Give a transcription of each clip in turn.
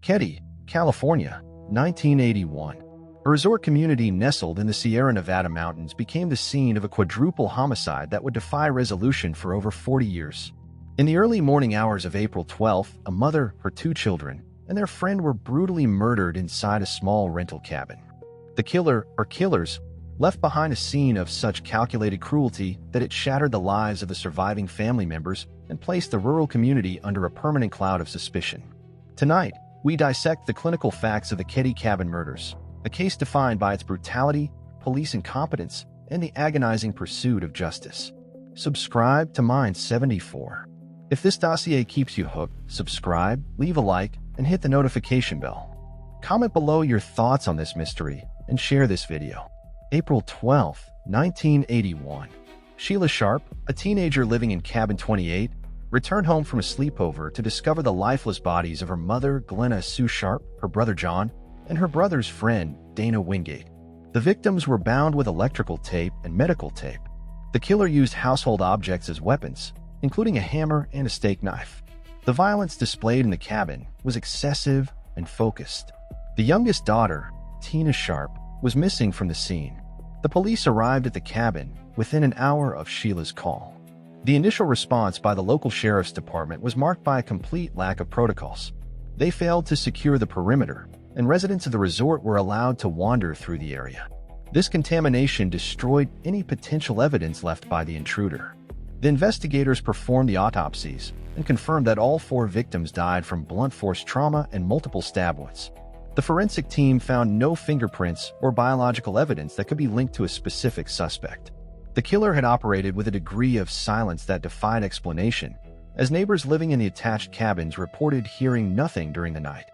Keddie, California, 1981. A resort community nestled in the Sierra Nevada mountains became the scene of a quadruple homicide that would defy resolution for over 40 years. In the early morning hours of April 12th, a mother, her two children, and their friend were brutally murdered inside a small rental cabin. The killer, or killers, left behind a scene of such calculated cruelty that it shattered the lives of the surviving family members and placed the rural community under a permanent cloud of suspicion. Tonight, we dissect the clinical facts of the Keddie Cabin Murders, a case defined by its brutality, police incompetence, and the agonizing pursuit of justice. Subscribe to Mind 74. If this dossier keeps you hooked, subscribe, leave a like, and hit the notification bell. Comment below your thoughts on this mystery and share this video. April 12, 1981. Sheila Sharp, a teenager living in Cabin 28, returned home from a sleepover to discover the lifeless bodies of her mother, Glenna Sue Sharp, her brother John, and her brother's friend, Dana Wingate. The victims were bound with electrical tape and medical tape. The killer used household objects as weapons, including a hammer and a steak knife. The violence displayed in the cabin was excessive and focused. The youngest daughter, Tina Sharp, was missing from the scene. The police arrived at the cabin within an hour of Sheila's call. The initial response by the local sheriff's department was marked by a complete lack of protocols. They failed to secure the perimeter, and residents of the resort were allowed to wander through the area. This contamination destroyed any potential evidence left by the intruder. The investigators performed the autopsies and confirmed that all 4 victims died from blunt force trauma and multiple stab wounds. The forensic team found no fingerprints or biological evidence that could be linked to a specific suspect. The killer had operated with a degree of silence that defied explanation, as neighbors living in the attached cabins reported hearing nothing during the night.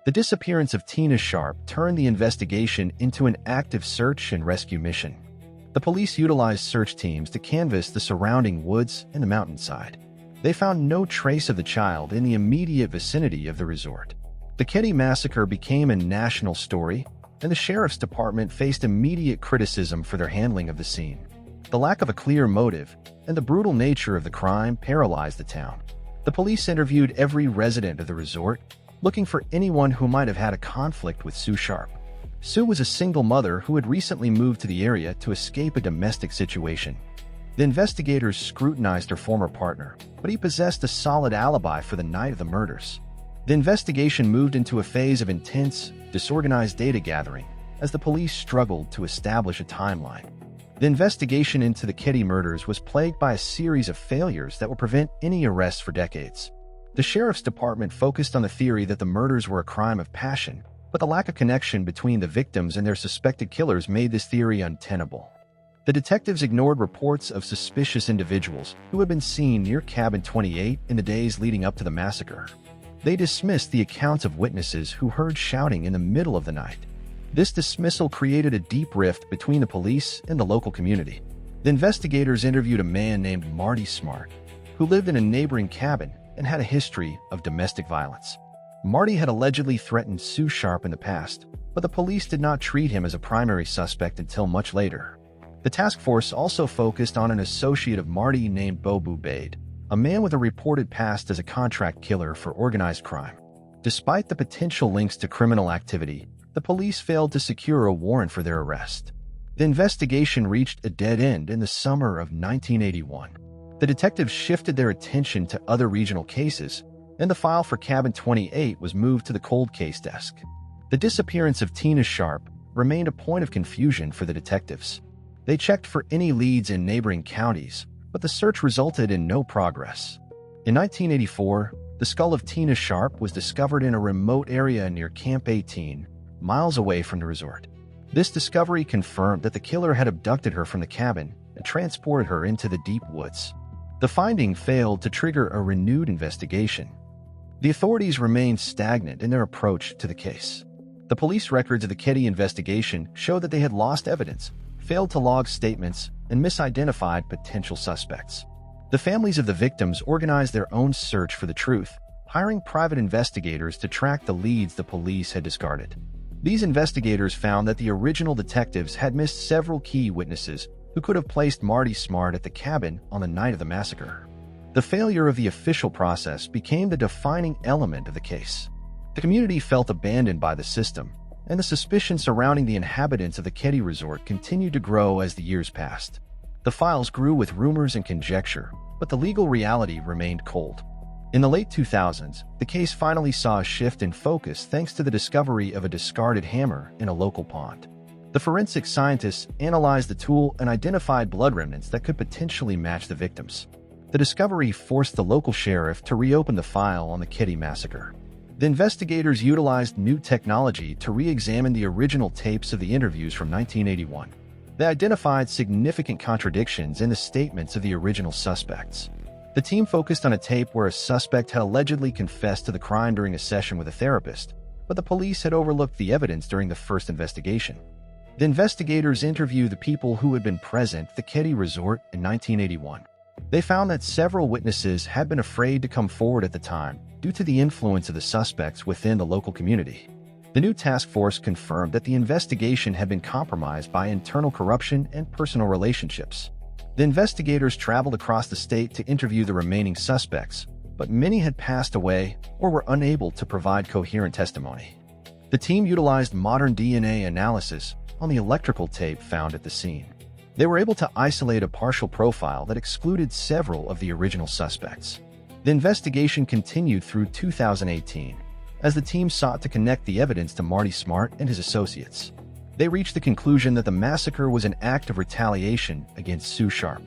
The disappearance of Tina Sharp turned the investigation into an active search and rescue mission. The police utilized search teams to canvass the surrounding woods and the mountainside. They found no trace of the child in the immediate vicinity of the resort. The Keddie massacre became a national story, and the sheriff's department faced immediate criticism for their handling of the scene. The lack of a clear motive and the brutal nature of the crime paralyzed the town. The police interviewed every resident of the resort, looking for anyone who might have had a conflict with Sue Sharp. Sue was a single mother who had recently moved to the area to escape a domestic situation. The investigators scrutinized her former partner, but he possessed a solid alibi for the night of the murders. The investigation moved into a phase of intense, disorganized data gathering as the police struggled to establish a timeline. The investigation into the Keddie murders was plagued by a series of failures that would prevent any arrests for decades. The sheriff's department focused on the theory that the murders were a crime of passion, but the lack of connection between the victims and their suspected killers made this theory untenable. The detectives ignored reports of suspicious individuals who had been seen near Cabin 28 in the days leading up to the massacre. They dismissed the accounts of witnesses who heard shouting in the middle of the night. This dismissal created a deep rift between the police and the local community. The investigators interviewed a man named Marty Smart, who lived in a neighboring cabin and had a history of domestic violence. Marty had allegedly threatened Sue Sharp in the past, but the police did not treat him as a primary suspect until much later. The task force also focused on an associate of Marty named Bobu Bade, a man with a reported past as a contract killer for organized crime. Despite the potential links to criminal activity, the police failed to secure a warrant for their arrest. The investigation reached a dead end in the summer of 1981. The detectives shifted their attention to other regional cases, and the file for Cabin 28 was moved to the cold case desk. The disappearance of Tina Sharp remained a point of confusion for the detectives. They checked for any leads in neighboring counties, but the search resulted in no progress. In 1984, the skull of Tina Sharp was discovered in a remote area near Camp 18, miles away from the resort. This discovery confirmed that the killer had abducted her from the cabin and transported her into the deep woods. The finding failed to trigger a renewed investigation. The authorities remained stagnant in their approach to the case. The police records of the Keddie investigation showed that they had lost evidence, failed to log statements, and misidentified potential suspects. The families of the victims organized their own search for the truth, hiring private investigators to track the leads the police had discarded. These investigators found that the original detectives had missed several key witnesses who could have placed Marty Smart at the cabin on the night of the massacre. The failure of the official process became the defining element of the case. The community felt abandoned by the system, and the suspicion surrounding the inhabitants of the Keddie Resort continued to grow as the years passed. The files grew with rumors and conjecture, but the legal reality remained cold. In the late 2000s, the case finally saw a shift in focus thanks to the discovery of a discarded hammer in a local pond. The forensic scientists analyzed the tool and identified blood remnants that could potentially match the victims. The discovery forced the local sheriff to reopen the file on the Keddie Massacre. The investigators utilized new technology to re-examine the original tapes of the interviews from 1981. They identified significant contradictions in the statements of the original suspects. The team focused on a tape where a suspect had allegedly confessed to the crime during a session with a therapist, but the police had overlooked the evidence during the first investigation. The investigators interviewed the people who had been present at the Keddie Resort in 1981. They found that several witnesses had been afraid to come forward at the time due to the influence of the suspects within the local community. The new task force confirmed that the investigation had been compromised by internal corruption and personal relationships. The investigators traveled across the state to interview the remaining suspects, but many had passed away or were unable to provide coherent testimony. The team utilized modern DNA analysis on the electrical tape found at the scene. They were able to isolate a partial profile that excluded several of the original suspects. The investigation continued through 2018, as the team sought to connect the evidence to Marty Smart and his associates. They reached the conclusion that the massacre was an act of retaliation against Sue Sharp.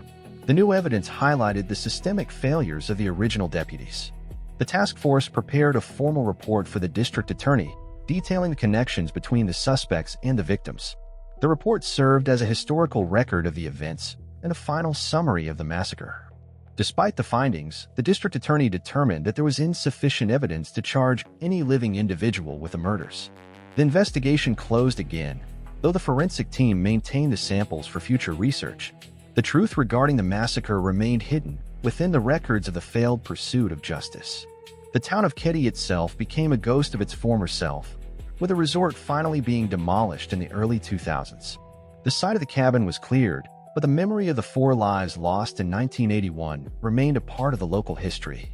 The new evidence highlighted the systemic failures of the original deputies. The task force prepared a formal report for the district attorney, detailing the connections between the suspects and the victims. The report served as a historical record of the events and a final summary of the massacre. Despite the findings, the district attorney determined that there was insufficient evidence to charge any living individual with the murders. The investigation closed again, though the forensic team maintained the samples for future research. The truth regarding the massacre remained hidden within the records of the failed pursuit of justice. The town of Keddie itself became a ghost of its former self, with the resort finally being demolished in the early 2000s. The site of the cabin was cleared, but the memory of the 4 lives lost in 1981 remained a part of the local history.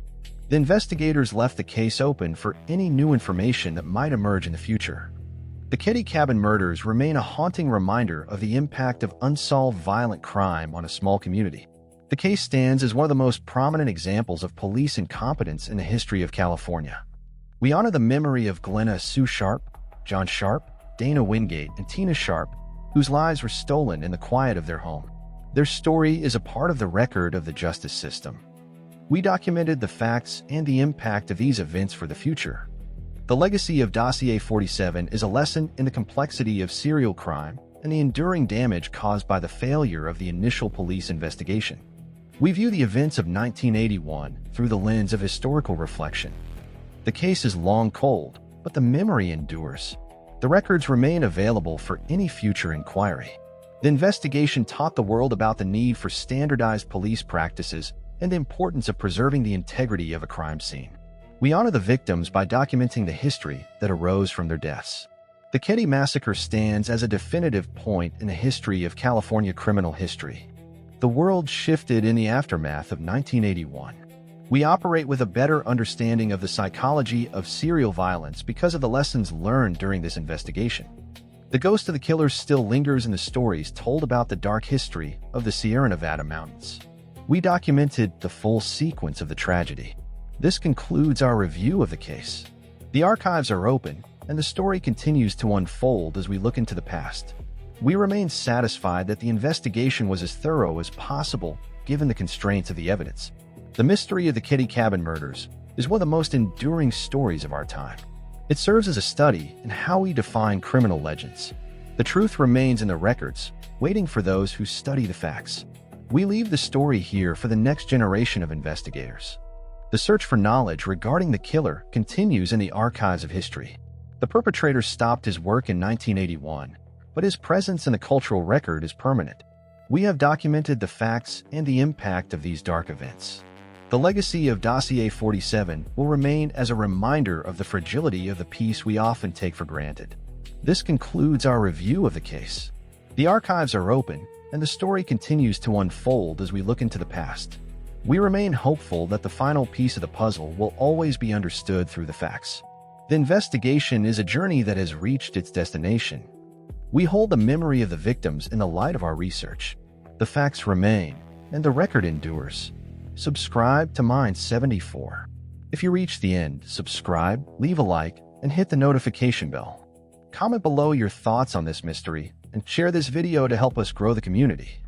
The investigators left the case open for any new information that might emerge in the future. The Keddie Cabin Murders remain a haunting reminder of the impact of unsolved violent crime on a small community. The case stands as one of the most prominent examples of police incompetence in the history of California. We honor the memory of Glenna Sue Sharp, John Sharp, Dana Wingate, and Tina Sharp, whose lives were stolen in the quiet of their home. Their story is a part of the record of the justice system. We documented the facts and the impact of these events for the future. The legacy of Dossier 47 is a lesson in the complexity of serial crime and the enduring damage caused by the failure of the initial police investigation. We view the events of 1981 through the lens of historical reflection. The case is long cold, but the memory endures. The records remain available for any future inquiry. The investigation taught the world about the need for standardized police practices and the importance of preserving the integrity of a crime scene. We honor the victims by documenting the history that arose from their deaths. The Keddie Massacre stands as a definitive point in the history of California criminal history. The world shifted in the aftermath of 1981. We operate with a better understanding of the psychology of serial violence because of the lessons learned during this investigation. The ghost of the killer still lingers in the stories told about the dark history of the Sierra Nevada mountains. We documented the full sequence of the tragedy. This concludes our review of the case. The archives are open, and the story continues to unfold as we look into the past. We remain satisfied that the investigation was as thorough as possible given the constraints of the evidence. The mystery of the Keddie Cabin Murders is one of the most enduring stories of our time. It serves as a study in how we define criminal legends. The truth remains in the records, waiting for those who study the facts. We leave the story here for the next generation of investigators. The search for knowledge regarding the killer continues in the archives of history. The perpetrator stopped his work in 1981, but his presence in the cultural record is permanent. We have documented the facts and the impact of these dark events. The legacy of Dossier 47 will remain as a reminder of the fragility of the peace we often take for granted. This concludes our review of the case. The archives are open, and the story continues to unfold as we look into the past. We remain hopeful that the final piece of the puzzle will always be understood through the facts. The investigation is a journey that has reached its destination. We hold the memory of the victims in the light of our research. The facts remain, and the record endures. Subscribe to Mind 74. If you reach the end, subscribe, leave a like, and hit the notification bell. Comment below your thoughts on this mystery, and share this video to help us grow the community.